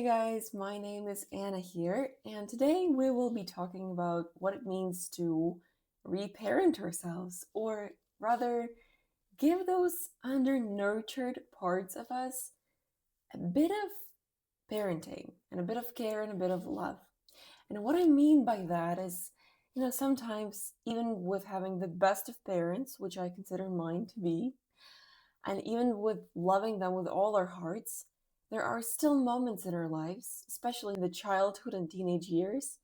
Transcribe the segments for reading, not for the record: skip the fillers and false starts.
Hey guys, my name is Anna here, and today we will be talking about what it means to reparent ourselves, or rather, give those under-nurtured parts of us a bit of parenting, and a bit of care, and a bit of love. And what I mean by that is, sometimes even with having the best of parents, which I consider mine to be, and even with loving them with all our hearts, there are still moments in our lives, especially in the childhood and teenage years,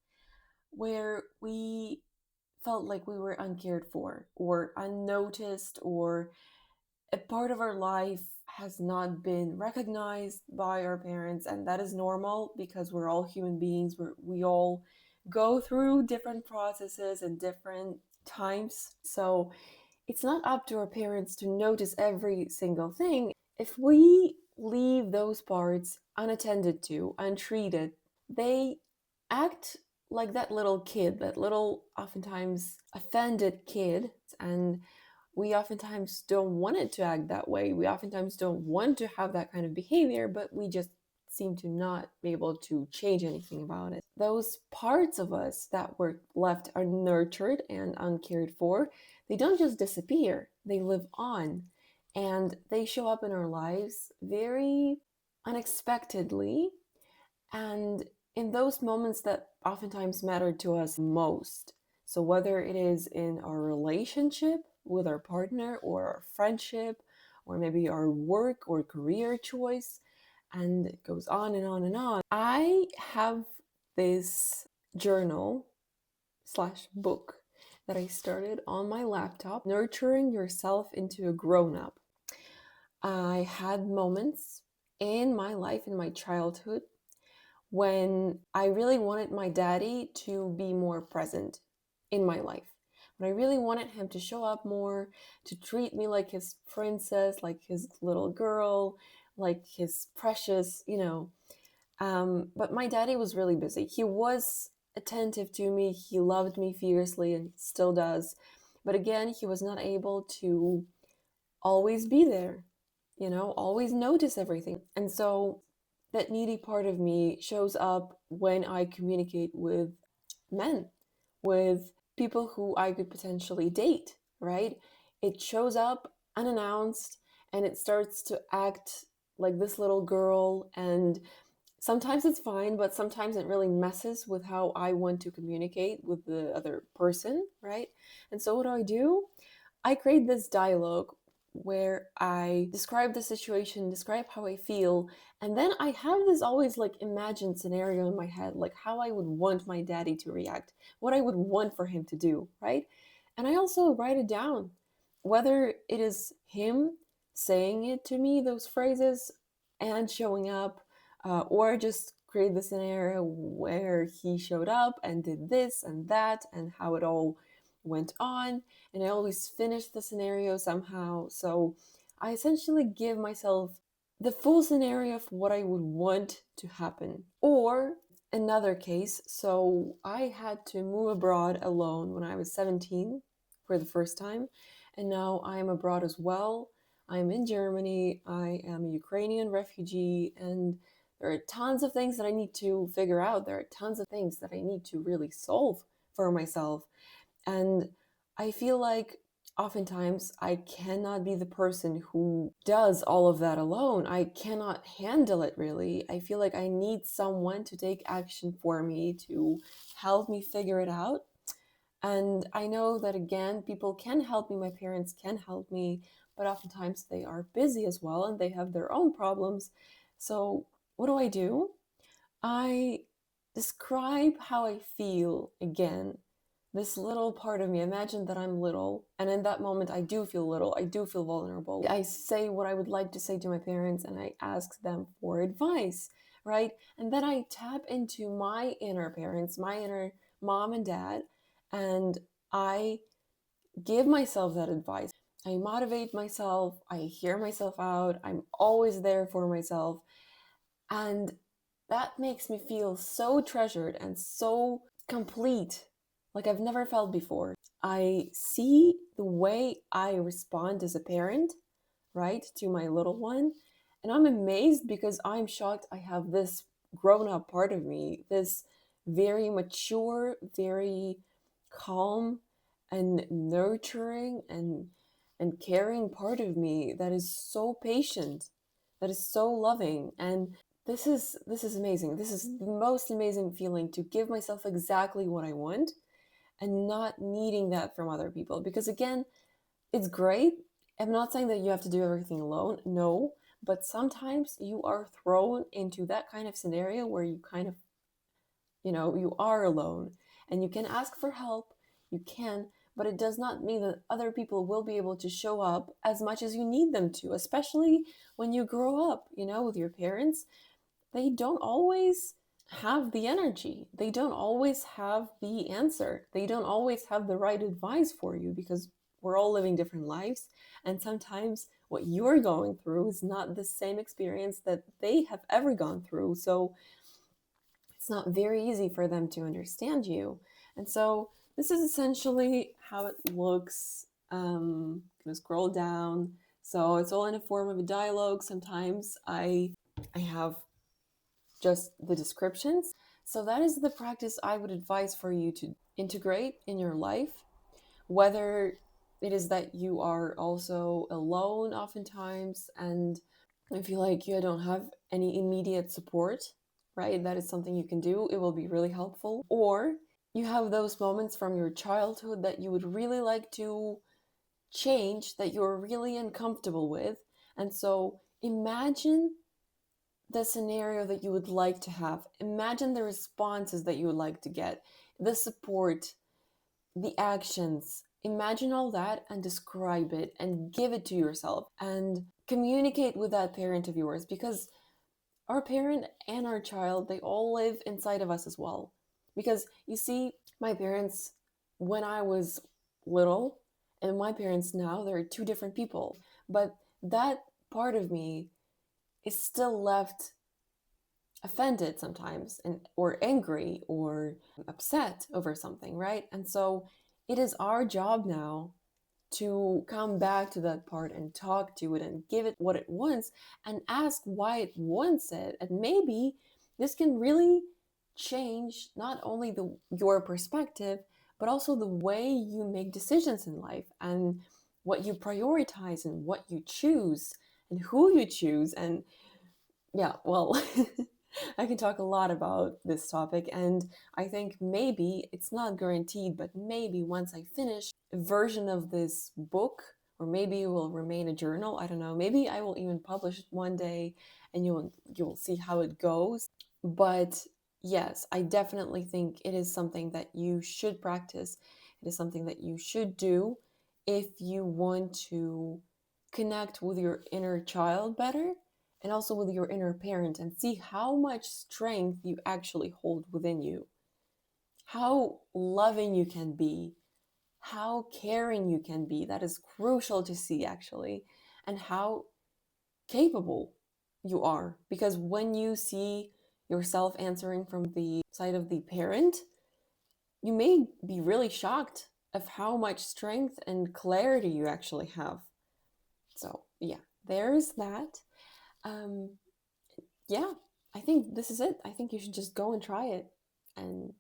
where we felt like we were uncared for or unnoticed, or a part of our life has not been recognized by our parents. And that is normal because we're all human beings. We all go through different processes and different times. So it's not up to our parents to notice every single thing. If we leave those parts unattended to, untreated, they act like that little kid, that little oftentimes offended kid. And we oftentimes don't want it to act that way. We oftentimes don't want to have that kind of behavior, but we just seem to not be able to change anything about it. Those parts of us that were left unnurtured and uncared for, they don't just disappear, they live on. And they show up in our lives very unexpectedly, and in those moments that oftentimes matter to us most. So, whether it is in our relationship with our partner, or our friendship, or maybe our work or career choice, and it goes on and on and on. I have this journal slash book that I started on my laptop, Nurturing Yourself into a Grown Up. I had moments in my life, in my childhood, when I really wanted my daddy to be more present in my life. When I really wanted him to show up more, to treat me like his princess, like his little girl, like his precious, But my daddy was really busy. He was attentive to me, he loved me fiercely, and still does. But again, he was not able to always be there, always notice everything. And so that needy part of me shows up when I communicate with men, with people who I could potentially date, right? It shows up unannounced, and it starts to act like this little girl. And sometimes it's fine, but sometimes it really messes with how I want to communicate with the other person, right? And so what do? I create this dialogue where I describe the situation, describe how I feel, and then I have this always like imagined scenario in my head, like how I would want my daddy to react, what I would want for him to do, right? And I also write it down, whether it is him saying it to me, those phrases, and showing up, or just create the scenario where he showed up and did this and that, and how it all went on. And I always finish the scenario somehow. So I essentially give myself the full scenario of what I would want to happen. Or another case, so I had to move abroad alone when I was 17 for the first time, and now I'm abroad as well. I'm in Germany. I am a Ukrainian refugee, and there are tons of things that I need to figure out. There are tons of things that I need to really solve for myself. And I feel like oftentimes I cannot be the person who does all of that alone. I cannot handle it really. I feel like I need someone to take action for me, to help me figure it out. And I know that again, people can help me, my parents can help me, but oftentimes they are busy as well and they have their own problems. So, what do? I describe how I feel again. This little part of me, imagine that I'm little, and in that moment, I do feel little, I do feel vulnerable. I say what I would like to say to my parents, and I ask them for advice, right? And then I tap into my inner parents, my inner mom and dad, and I give myself that advice. I motivate myself, I hear myself out, I'm always there for myself. And that makes me feel so treasured and so complete, like I've never felt before. I see the way I respond as a parent, right, to my little one, and I'm amazed because I'm shocked I have this grown up part of me, this very mature, very calm and nurturing and caring part of me that is so patient, that is so loving. And this is amazing. This is the most amazing feeling, to give myself exactly what I want and not needing that from other people. Because again, it's great. I'm not saying that you have to do everything alone. No, but sometimes you are thrown into that kind of scenario where you kind of, you are alone, and you can ask for help. You can, but it does not mean that other people will be able to show up as much as you need them to, especially when you grow up, with your parents. They don't always have the energy. They don't always have the answer. They don't always have the right advice for you, because we're all living different lives. And sometimes what you're going through is not the same experience that they have ever gone through. So it's not very easy for them to understand you. And so this is essentially how it looks. Gonna scroll down. So it's all in a form of a dialogue. Sometimes I have just the descriptions. So that is the practice I would advise for you to integrate in your life, whether it is that you are also alone oftentimes and I feel like you don't have any immediate support, right? That is something you can do. It will be really helpful. Or you have those moments from your childhood that you would really like to change, that you're really uncomfortable with. And so imagine the scenario that you would like to have. Imagine the responses that you would like to get, the support, the actions. Imagine all that and describe it and give it to yourself and communicate with that parent of yours, because our parent and our child, they all live inside of us as well. Because you see, my parents, when I was little, and my parents now, they're two different people. But that part of me is still left offended sometimes, or angry or upset over something, right? And so it is our job now to come back to that part and talk to it and give it what it wants and ask why it wants it. And maybe this can really change not only your perspective, but also the way you make decisions in life and what you prioritize and what you choose and who you choose. And yeah, well, I can talk a lot about this topic, and I think maybe it's not guaranteed, but maybe once I finish a version of this book, or maybe it will remain a journal. I don't know. Maybe I will even publish it one day, and you'll see how it goes. But yes, I definitely think it is something that you should practice. It is something that you should do if you want to connect with your inner child better, and also with your inner parent, and see how much strength you actually hold within you, how loving you can be, how caring you can be. That is crucial to see, actually, and how capable you are. Because when you see yourself answering from the side of the parent, you may be really shocked of how much strength and clarity you actually have. So, yeah, there's that. Um, yeah, I think this is it. I think you should just go and try it. And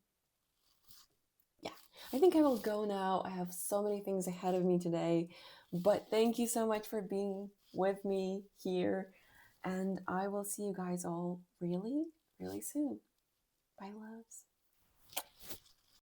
yeah, I think I will go now. I have so many things ahead of me today. But thank you so much for being with me here. And I will see you guys all really, really soon. Bye, loves.